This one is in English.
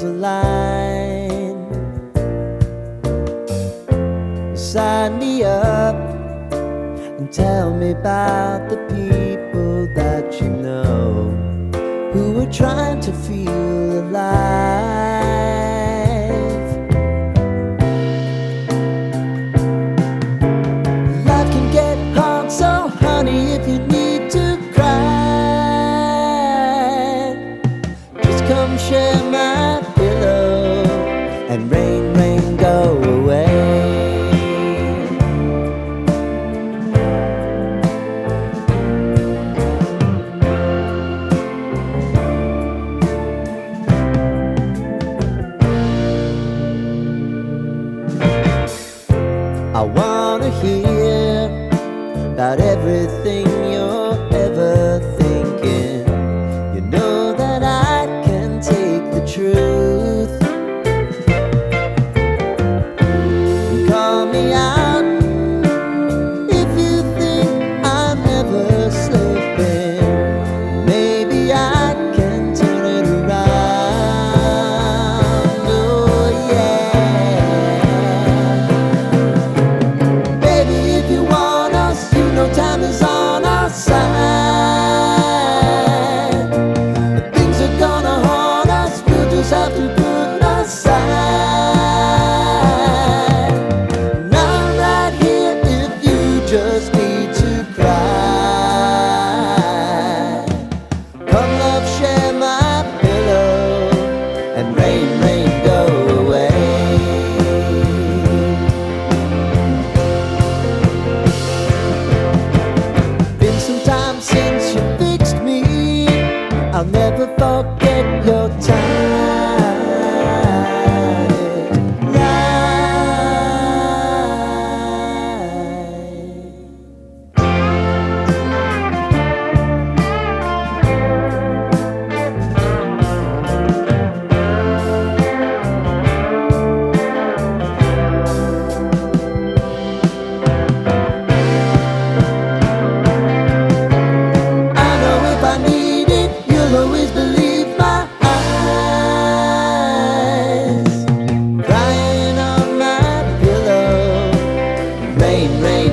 a line. Sign me up and tell me about the people that you know who are trying to feel alive. Life can get hard, so honey, if you need to cry, just come share my pillow and rain, rain, go away. I wanna hear about everything you're ever thinking. You know that I can take the truth. Call me out if you think I'm ever slipping. Maybe I can turn it around. Oh yeah. Baby, if you want us, you know time is on our side. But things are gonna haunt us, we'll just have to put aside. And I'm right here if you just need to cry. Come love, share my pillow and rain, rain, go away. Been some time since you fixed me. I'll never forget your time. I know if I need it, you'll always believe my eyes. Crying on my pillow, rain, rain,